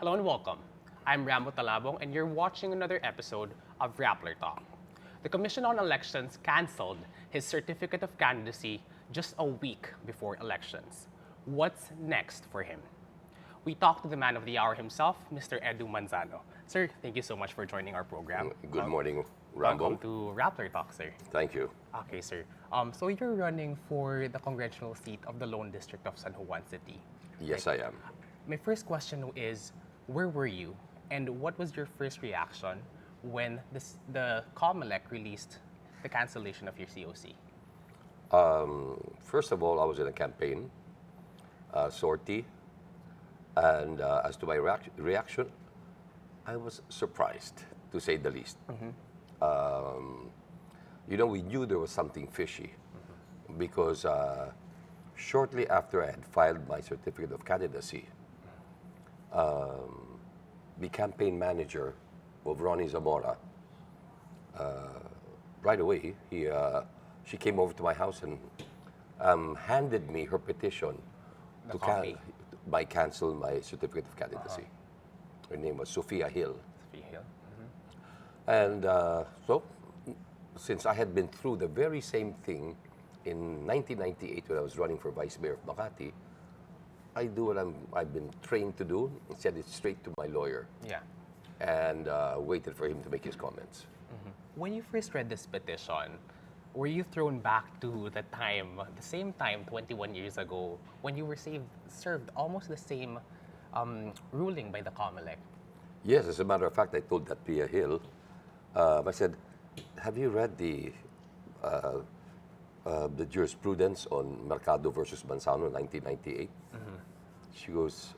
Hello and welcome. I'm Rambo Talabong and you're watching another episode of Rappler Talk. The Commission on Elections canceled his certificate of candidacy just a week before elections. What's next for him? We talked to the man of the hour himself, Mr. Edu Manzano. Sir, thank you so much for joining our program. Good morning, Rambo. Welcome to Rappler Talk, sir. Thank you. Okay, sir. So you're running for the congressional seat of the Lone District of San Juan City. Yes, I am. My first question is, where were you and what was your first reaction when the COMELEC released the cancellation of your COC? First of all, I was in a campaign sortie, and as to my reaction, I was surprised, to say the least. We knew there was something fishy because shortly after I had filed my certificate of candidacy, the campaign manager of Ronnie Zamora, right away, she came over to my house and handed me her petition to cancel my certificate of candidacy. Her name was Sophia Hill. Sophia Hill. And so, since I had been through the very same thing in 1998 when I was running for Vice Mayor of Makati, I do what I've been trained to do and sent it straight to my lawyer. Yeah. And waited for him to make his comments. When you first read this petition, were you thrown back to the same time 21 years ago when you were served almost the same ruling by the COMELEC? Yes, as a matter of fact, I told that Pia Hill, I said, have you read the jurisprudence on Mercado versus Manzano, 1998? She goes,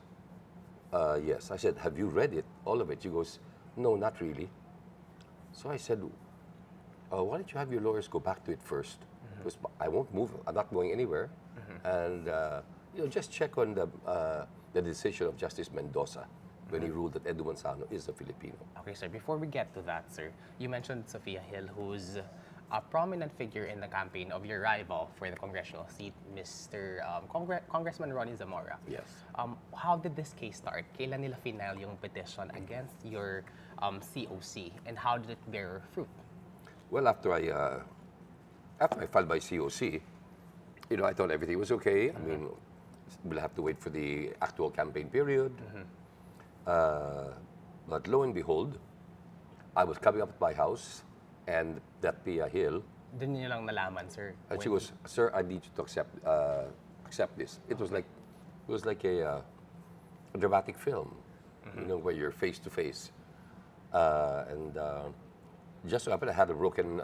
yes. I said, have you read it, all of it? She goes, no, not really. So I said, why don't you have your lawyers go back to it first? Because I won't move, I'm not going anywhere. And just check on the decision of Justice Mendoza when he ruled that Edu Manzano is a Filipino. Okay, sir. Before we get to that, sir, you mentioned Sophia Hill, who's a prominent figure in the campaign of your rival for the congressional seat, Mr. Congressman Ronnie Zamora. Yes. How did this case start? Kailan nila final yung petition against your COC, and how did it bear fruit? Well, after I filed my COC, I thought everything was okay. I mean, we'll have to wait for the actual campaign period. But lo and behold, I was coming up at my house, and that Pia Hill. Doon niyo lang nalaman, sir. And she goes, "Sir, I need you to accept this." It was like a dramatic film, where you're face to face, and just so happened I had a broken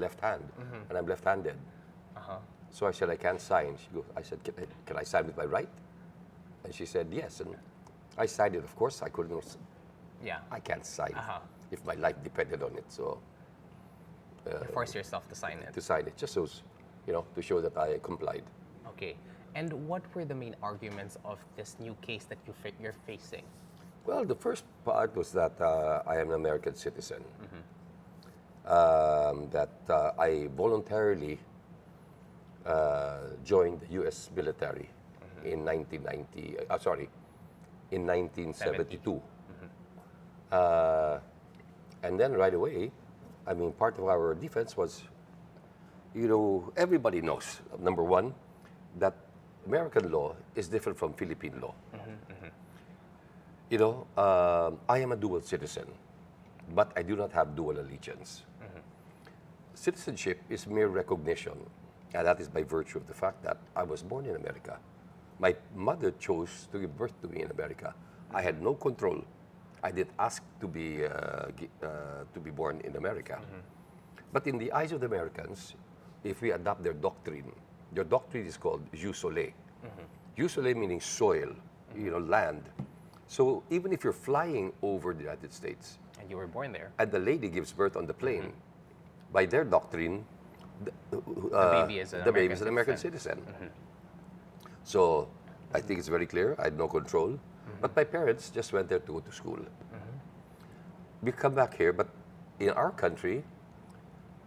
left hand, and I'm left-handed. So I said, I can't sign. I said, can I sign with my right? And she said, yes. And I signed it, of course. I couldn't. Yeah. I can't sign if my life depended on it. So you force yourself to sign it. To sign it, just so, to show that I complied. Okay. And what were the main arguments of this new case that you're facing? Well, the first part was that I am an American citizen. That I voluntarily joined the U.S. military in 1972. And then right away, part of our defense was, everybody knows, number one, that American law is different from Philippine law. I am a dual citizen, but I do not have dual allegiance. Citizenship is mere recognition, and that is by virtue of the fact that I was born in America. My mother chose to give birth to me in America. I had no control. I did ask to be born in America. But in the eyes of the Americans, if we adopt their doctrine is called jus soli. Jus soli meaning soil, land. So even if you're flying over the United States, and you were born there, and the lady gives birth on the plane, by their doctrine, the baby is an American citizen. So I think it's very clear. I had no control. But my parents just went there to go to school. We come back here, but in our country,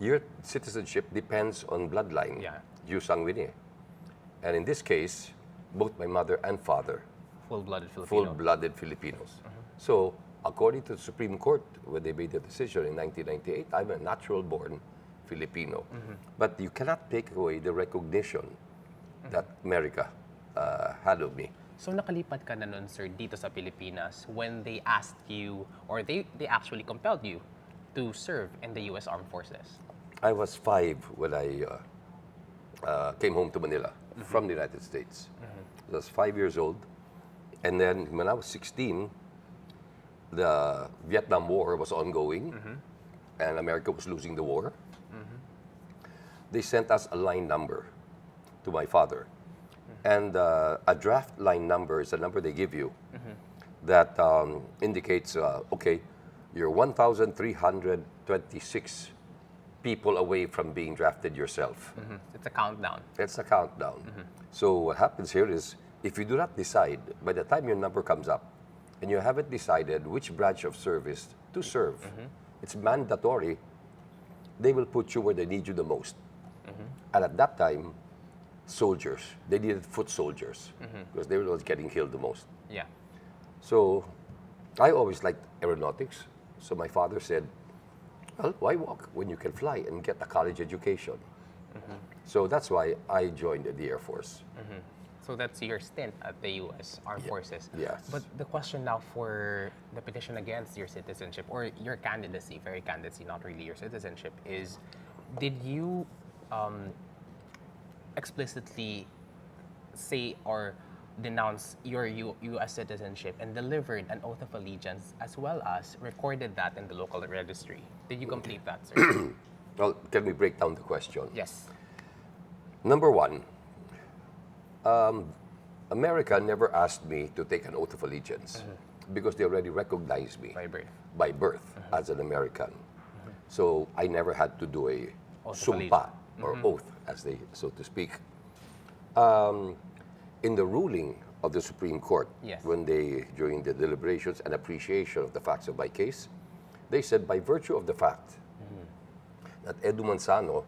your citizenship depends on bloodline. Yeah. Jus sanguine. And in this case, both my mother and father Full-blooded Filipino. full-blooded Filipinos. So, according to the Supreme Court, when they made the decision in 1998, I'm a natural-born Filipino. But you cannot take away the recognition that America had of me. So nakalipat ka na nun, sir, dito sa Pilipinas when they asked you, or they actually compelled you to serve in the U.S. Armed Forces? I was 5 when I came home to Manila from the United States. I was 5 years old. And then when I was 16, the Vietnam War was ongoing and America was losing the war. They sent us a line number to my father. And a draft line number is a number they give you that indicates, okay, you're 1,326 people away from being drafted yourself. It's a countdown. It's a countdown. So what happens here is, if you do not decide, by the time your number comes up, and you haven't decided which branch of service to serve, it's mandatory, they will put you where they need you the most. And at that time, soldiers, they needed foot soldiers, because they were the ones getting killed the most. Yeah. So I always liked aeronautics. So my father said, well, why walk when you can fly and get a college education? So that's why I joined the Air Force. So that's your stint at the U.S. Armed Forces. Yes. But the question now for the petition against your citizenship, or your candidacy, very candidacy, not really your citizenship, is did you explicitly say or denounce your U.S. citizenship and delivered an oath of allegiance, as well as recorded that in the local registry? Did you complete that, sir? Well, can we break down the question? Yes. Number one, America never asked me to take an oath of allegiance because they already recognized me By birth. by birth as an American. So I never had to do a Oath of sumpa or oath, as they, so to speak. In the ruling of the Supreme Court, Yes. when they, during the deliberations and appreciation of the facts of my case, they said by virtue of the fact that Edu Manzano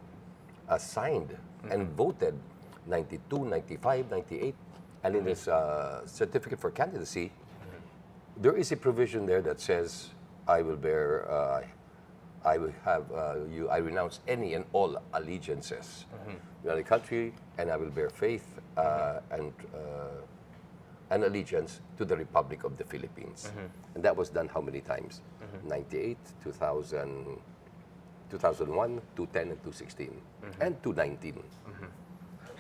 signed and voted 92, 95, 98, and in his certificate for candidacy, there is a provision there that says, I will bear, I will have, I renounce any and all allegiances to the country, and I will bear faith and allegiance to the Republic of the Philippines. And that was done how many times? 98, 2000, 2001, 2010, and 2016, and 2019.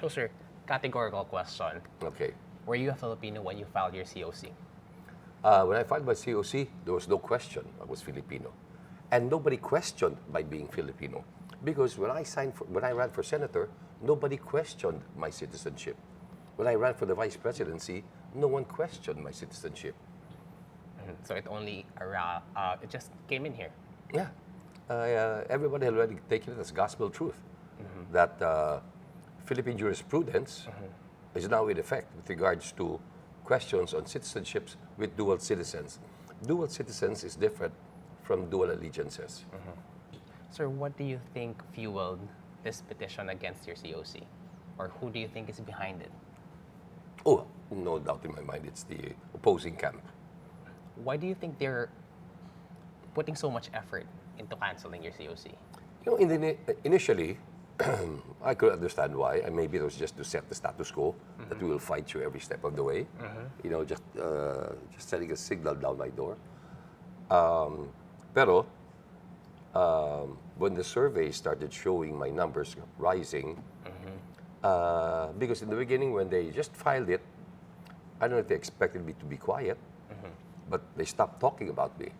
So, sir, categorical question. Okay. Were you a Filipino when you filed your COC? When I filed my COC, there was no question I was Filipino. And nobody questioned my being Filipino. Because when I ran for senator, nobody questioned my citizenship. When I ran for the vice presidency, no one questioned my citizenship. So it only it just came in here. Yeah. Everybody had already taken it as gospel truth that Philippine jurisprudence is now in effect with regards to questions on citizenships with dual citizens. Dual citizens is different from dual allegiances. Sir, what do you think fueled this petition against your COC? Or who do you think is behind it? Oh, no doubt in my mind, it's the opposing camp. Why do you think they're putting so much effort into canceling your COC? You know, initially, I could understand why, and maybe it was just to set the status quo that we will fight you every step of the way. You know, just setting a signal down my door. Pero when the survey started showing my numbers rising, because in the beginning when they just filed it, I don't know if they expected me to be quiet, but they stopped talking about me.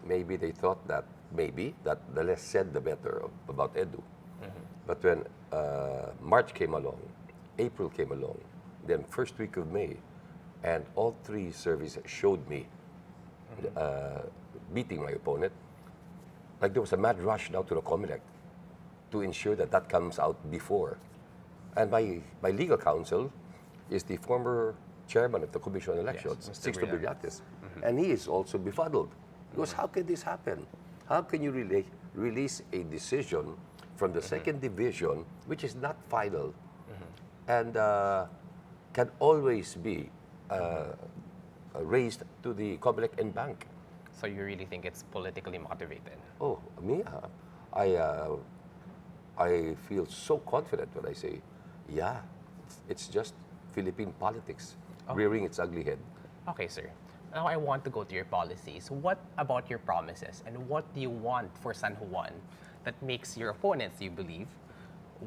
Maybe they thought that the less said the better about Edu. But when March came along, April came along, then first week of May, and all three surveys showed me beating my opponent, like there was a mad rush now to the COMELEC to ensure that that comes out before. And my legal counsel is the former chairman of the Commission on Elections, Mr. Sixto Brillantes. And he is also befuddled. He goes, how can this happen? How can you release a decision from the second division, which is not final, and can always be raised to the Comelec and Bank. So you really think it's politically motivated? Oh, me, I feel so confident when I say, yeah, it's just Philippine politics rearing its ugly head. Okay, sir. Now I want to go to your policies. What about your promises and what do you want for San Juan that makes your opponents, you believe,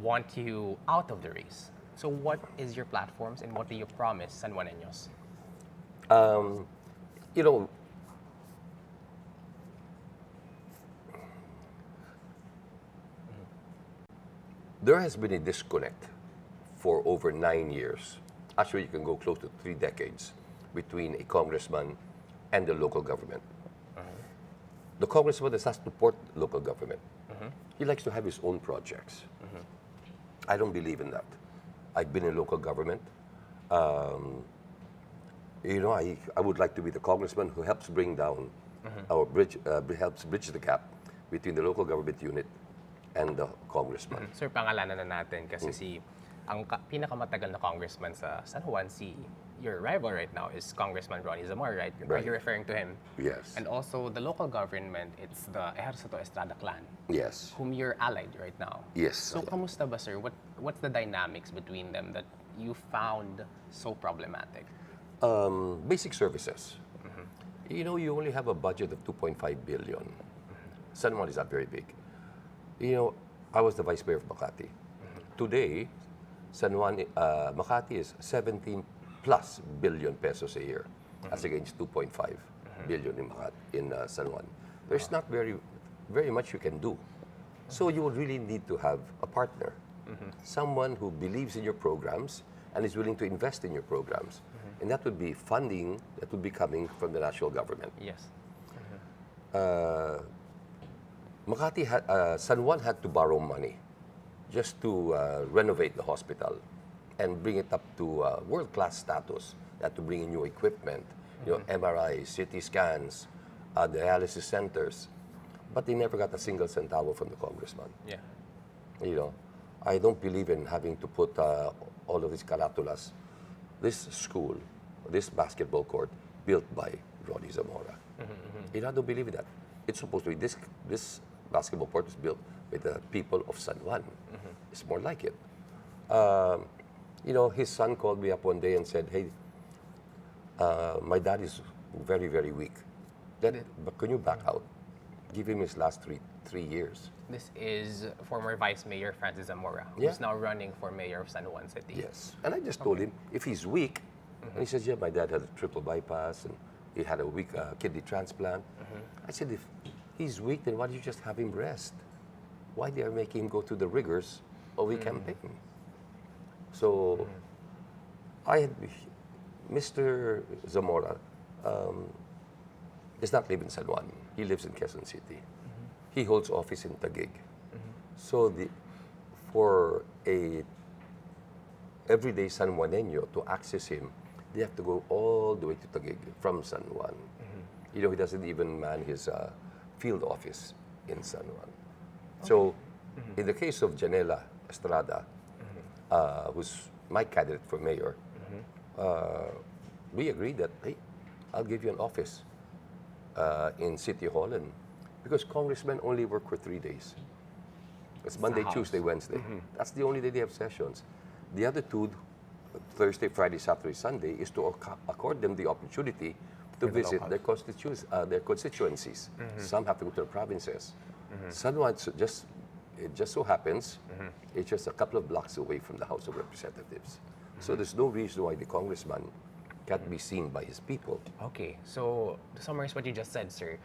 want you out of the race? So what is your platforms and what do you promise San Juaneños? You know, there has been a disconnect for over 9 years. Actually, you can go close to 3 decades between a congressman and the local government. The congressman does not support local government. He likes to have his own projects. I don't believe in that. I've been in local government. I would like to be the congressman who helps bring down our bridge, helps bridge the gap between the local government unit and the congressman. Sir, pangalanan na natin kasi ang pinakamatagal na congressman sa San Juan, your rival right now is Congressman Ronnie Zamora, right? Are Right. you referring to him? Yes. And also the local government, it's the Ejercito Estrada clan, Yes. whom you're allied right now. Yes. So, kamusta ba, sir? What's the dynamics between them that you found so problematic? Basic services. You know, you only have a budget of 2.5 billion. San Juan is not very big. You know, I was the vice mayor of Makati. Today, San Juan, Makati is 17 plus billion pesos a year, as against 2.5 billion in San Juan. There's not very much you can do. So you would really need to have a partner, someone who believes in your programs and is willing to invest in your programs. And that would be funding that would be coming from the national government. Yes. San Juan had to borrow money just to renovate the hospital and bring it up to world-class status. They had to bring in new equipment, MRIs, CT scans, dialysis centers. But they never got a single centavo from the congressman. Yeah. You know, I don't believe in having to put all of these caratulas. This school, this basketball court, built by Ronnie Zamora. I don't believe in that. It's supposed to be this basketball court is built by the people of San Juan. It's more like it. His son called me up one day and said, "Hey, my dad is very, very weak. But can you back out? Give him his last three years." This is former Vice Mayor Francis Zamora, Yeah. who's now running for mayor of San Juan City. Yes. And I just told him, if he's weak, and he says, yeah, my dad had a triple bypass and he had a weak kidney transplant. I said, if he's weak, then why don't you just have him rest? Why they are making him go through the rigors of a campaign? So, Mr. Zamora does not live in San Juan. He lives in Quezon City. He holds office in Taguig. So for a everyday San Juaneño to access him, they have to go all the way to Taguig from San Juan. He doesn't even man his field office in San Juan. So in the case of Janela Estrada, who's my candidate for mayor, we agreed that, hey, I'll give you an office in City Hall, and because congressmen only work for 3 days. It's Monday, House. Tuesday, Wednesday. That's the only day they have sessions. The other 2, Thursday, Friday, Saturday, Sunday, is to accord them the opportunity to the visit locals. their constituencies. Some have to go to the provinces. San Juan, it just so happens, it's just a couple of blocks away from the House of Representatives. So there's no reason why the congressman can't be seen by his people. Okay, so to summarize what you just said, sir,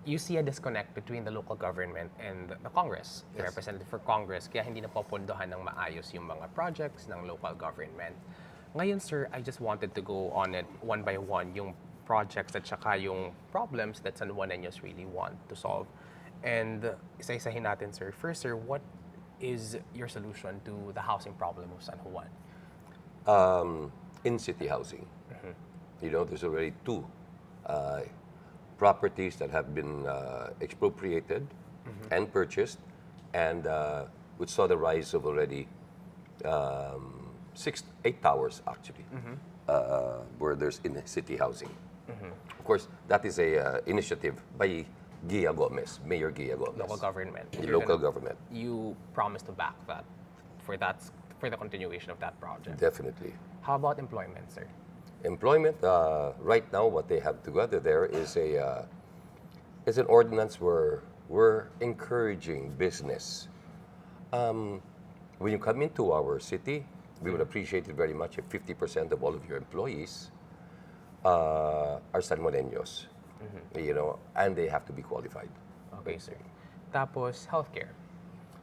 you see a disconnect between the local government and the Congress, the Yes. representative for Congress, kaya hindi napopondohan ng maayos yung mga projects ng local government. Ngayon, sir, I just wanted to go on it one by one, yung projects at saka yung problems that San Juaneños really want to solve. And isa-isahin natin, sir. First, sir, what is your solution to the housing problem of San Juan? In city housing, there's already 2 properties that have been expropriated and purchased, and which saw the rise of already 8 towers actually where there's in-city housing. Of course, that is a initiative by Gia Gomez, Mayor Gia Gomez. Local government. The local government, You promised to back that for the continuation of that project. definitely. How about employment, sir? Employment, right now, what they have together there is an ordinance where we're encouraging business. When you come into our city, we would appreciate it very much if 50% of all of your employees are San Juaneños, and they have to be qualified. Okay, sir. Tapos, healthcare.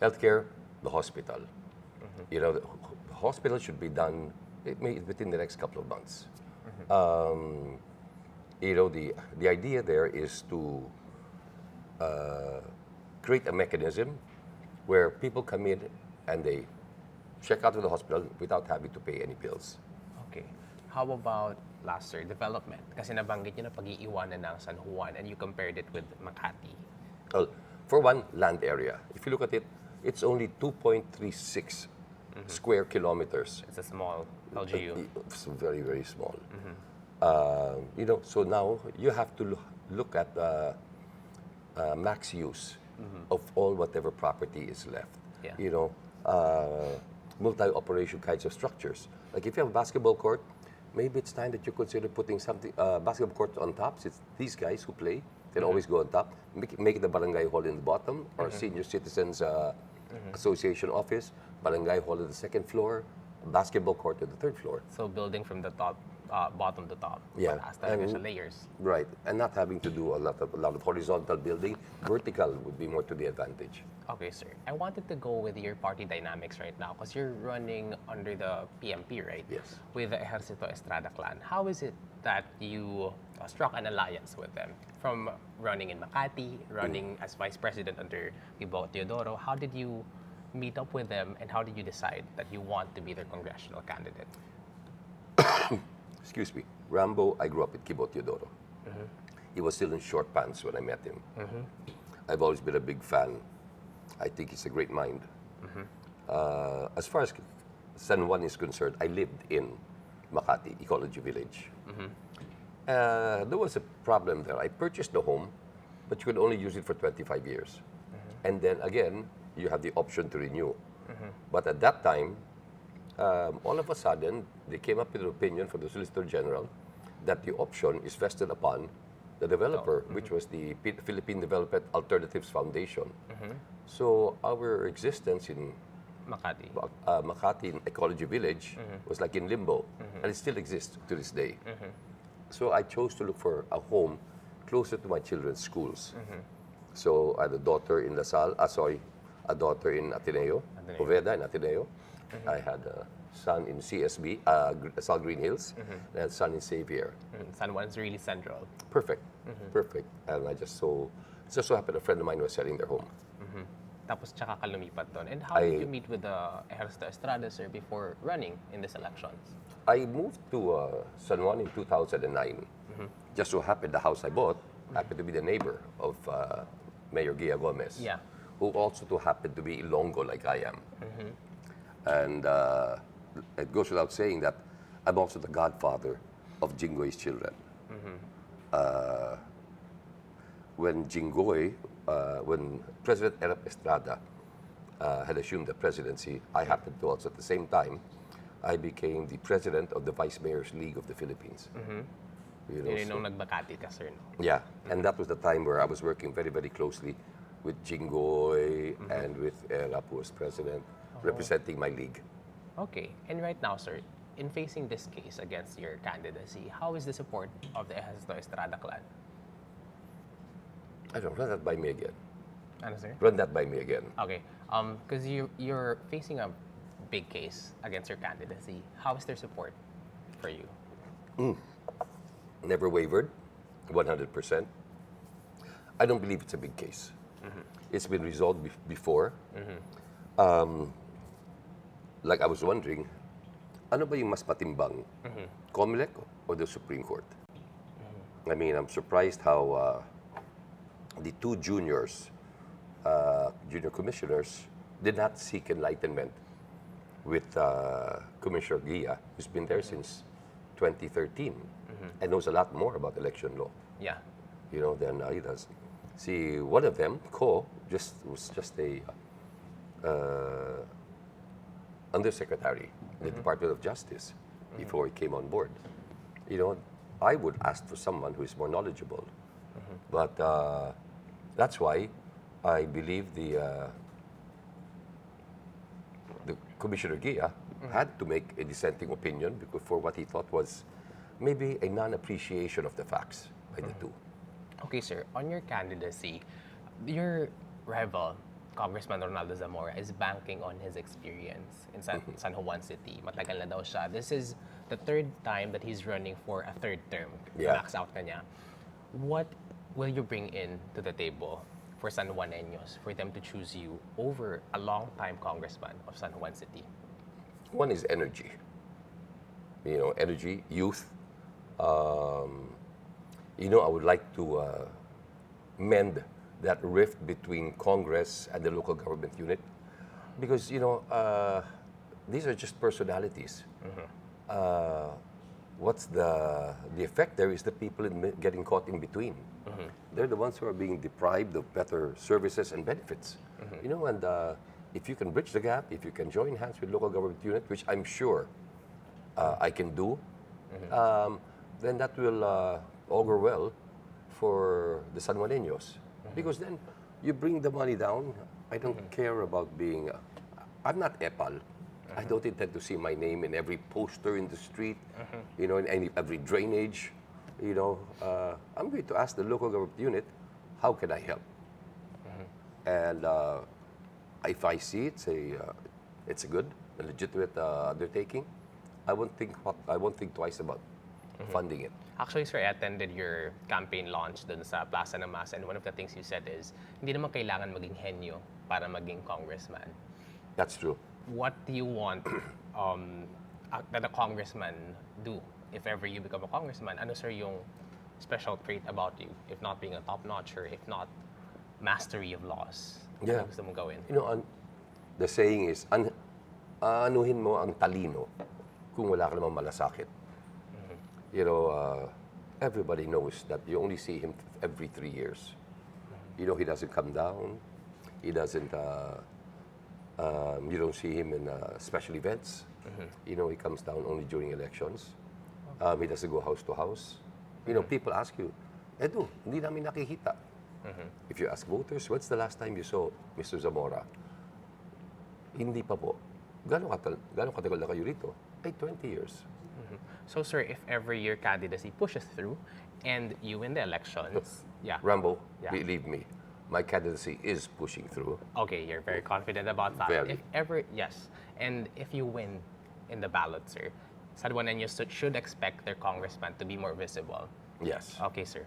Healthcare, the hospital. The hospital should be done within the next couple of months. The idea there is to create a mechanism where people come in and they check out of the hospital without having to pay any bills. Okay. How about last, sir, development? Kasi nabanggit niyo na pag-iiwanan ng San Juan and you compared it with Makati. Well, for one, land area. If you look at it, it's only 2.36 square kilometers. It's a small LGU. It's very, very small. So now you have to look at max use of all whatever property is left. Yeah. Multi-operation kinds of structures. Like if you have a basketball court, maybe it's time that you consider putting something basketball court on top. Since these guys who play can always go on top. Make it a barangay hall in the bottom or senior citizens association office, barangay hall on the second floor, basketball court on the third floor. So building from the top, bottom to top. Yeah. Mataas talaga siya layers. Right, and not having to do a lot of horizontal building. Vertical would be more to the advantage. Okay, sir. I wanted to go with your party dynamics right now because you're running under the PMP, right? Yes. With the Ejército Estrada clan. How is it that you struck an alliance with them? From running in Makati, running as vice president under Ibo Teodoro, how did you meet up with them and how did you decide that you want to be their congressional candidate? Excuse me. Rambo, I grew up with Kibo Teodoro. He was still in short pants when I met him. I've always been a big fan. I think he's a great mind. As far as San Juan is concerned, I lived in Makati, Ecology Village. There was a problem there. I purchased the home, but you could only use it for 25 years. And then again, you have the option to renew. But at that time, all of a sudden, they came up with an opinion from the Solicitor General that the option is vested upon the developer, which was the Philippine Development Alternatives Foundation. So our existence in Makati in Ecology Village was like in limbo, and it still exists to this day. So I chose to look for a home closer to my children's schools. So I had a daughter in a daughter in Ateneo, Poveda in Ateneo. I had a son in CSB, Sal Green Hills, and a son in Xavier. San Juan's really central. Perfect, perfect. And it just so happened a friend of mine was selling their home. Tapos tsaka ka lumipat doon. And how did you meet with the Ejército Estrada, sir, before running in these elections? I moved to San Juan in 2009. Just so happened the house I bought happened to be the neighbor of Mayor Gia Gomez, who also happened to be Ilonggo like I am. And it goes without saying that I'm also the godfather of Jinggoy's children. When when President Erap Estrada had assumed the presidency, I happened to also at the same time, I became the president of the Vice Mayors League of the Philippines. Yun nung nagbakati ka, sir, no? Yeah, and that was the time where I was working very, very closely with Jinggoy and with Erap, who was president, representing my league. Okay, and right now, sir, in facing this case against your candidacy, how is the support of the Ejército Estrada clan? I don't know, run that by me again. Ano, sir? Run that by me again. Okay, because you're facing a big case against your candidacy. How is their support for you? Never wavered, 100%. I don't believe it's a big case. It's been resolved before. Like I was wondering, ano ba yung mas matimbang? COMELEC or the Supreme Court? I mean, I'm surprised how the two junior commissioners did not seek enlightenment with Commissioner Gia, who's been there since 2013 and knows a lot more about election law, Yeah. than he does. See, one of them, was just a undersecretary in the Department of Justice before he came on board. I would ask for someone who is more knowledgeable. But that's why I believe the Commissioner Gia had to make a dissenting opinion because for what he thought was maybe a non-appreciation of the facts by the two. Okay, sir. On your candidacy, your rival, Congressman Ronaldo Zamora, is banking on his experience in San Juan City. Matagal na daw siya. This is the third time that he's running for a third term. Yeah. Max out na niya. What will you bring in to the table for San Juaneños for them to choose you over a long-time congressman of San Juan City? One is energy. Energy, youth. I would like to mend that rift between Congress and the local government unit because, these are just personalities. What's the effect there is the people getting caught in between. They're the ones who are being deprived of better services and benefits. And if you can bridge the gap, if you can join hands with local government unit, which I'm sure I can do, then that will augur well for the San Juaneños. Because then you bring the money down. I don't care about being, I'm not EPAL. I don't intend to see my name in every poster in the street, in every drainage. I'm going to ask the local government unit, how can I help? And if I see it's a good, a legitimate undertaking, I won't think twice about funding it. Actually, sir, I attended your campaign launch dun sa Plaza ng Masa, and one of the things you said is, hindi naman kailangan maging henyo para maging congressman. That's true. What do you want that a congressman do if ever you become a congressman? Ano, sir, yung special trait about you, if not being a top-notcher, if not mastery of laws? Yeah. Ano gusto mong gawin? The saying is, anuhin mo ang talino kung wala ka namang malasakit. Everybody knows that you only see him every 3 years. He doesn't come down. He doesn't, you don't see him in special events. He comes down only during elections. He doesn't go house to house. People ask you, Edu, hindi namin nakikita. If you ask voters, what's the last time you saw Mr. Zamora? Hindi pa po. Gano'ng katagal na kayo rito? 20 years. So, sir, if ever your candidacy pushes through and you win the elections, yeah. Rambo, Yeah. believe me, my candidacy is pushing through. Okay, you're very confident about that. Very. If ever, yes. And if you win in the ballot, sir, San Juaneños should expect their congressman to be more visible. Yes. Okay, sir.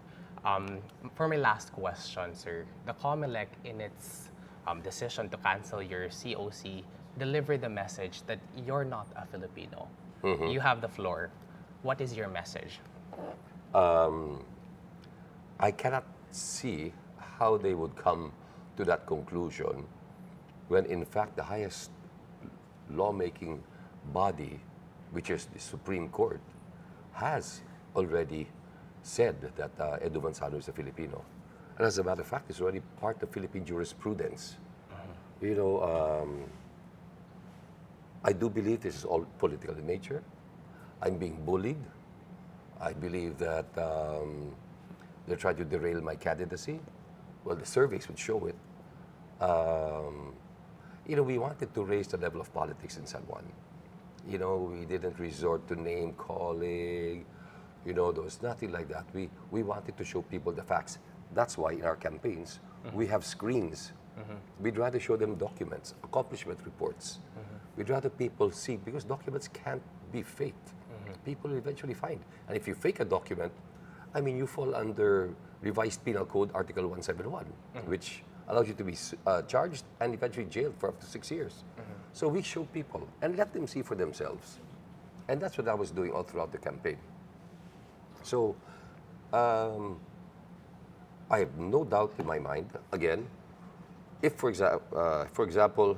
For my last question, sir, the COMELEC in its decision to cancel your COC delivered the message that you're not a Filipino. You have the floor. What is your message? I cannot see how they would come to that conclusion when, in fact, the highest lawmaking body, which is the Supreme Court, has already said that Edu Manzano is a Filipino. And as a matter of fact, it's already part of Philippine jurisprudence. I do believe this is all political in nature. I'm being bullied. I believe that they're trying to derail my candidacy. Well, the surveys would show it. We wanted to raise the level of politics in San Juan. We didn't resort to name calling. There was nothing like that. We wanted to show people the facts. That's why in our campaigns, we have screens. We'd rather show them documents, accomplishment reports. We'd rather people see, because documents can't be faked. People will eventually find. And if you fake a document, you fall under Revised Penal Code Article 171, which allows you to be charged and eventually jailed for up to 6 years. So we show people and let them see for themselves. And that's what I was doing all throughout the campaign. So I have no doubt in my mind, again, if, for example,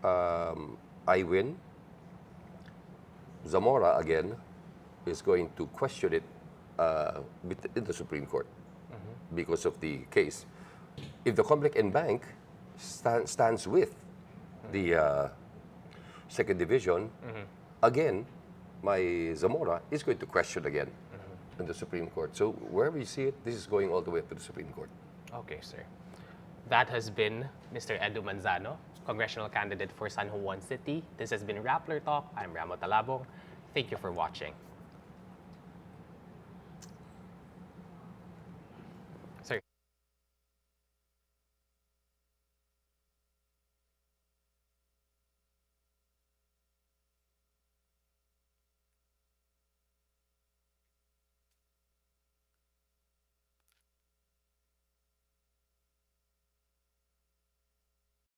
I win, Zamora again is going to question it in the Supreme Court because of the case. If the Comlec and Bank stands with the second division, again, my Zamora is going to question again in the Supreme Court. So wherever you see it, this is going all the way up to the Supreme Court. Okay, sir. That has been Mr. Edu Manzano, congressional candidate for San Juan City. This has been Rappler Talk. I'm Ramo Talabong. Thank you for watching.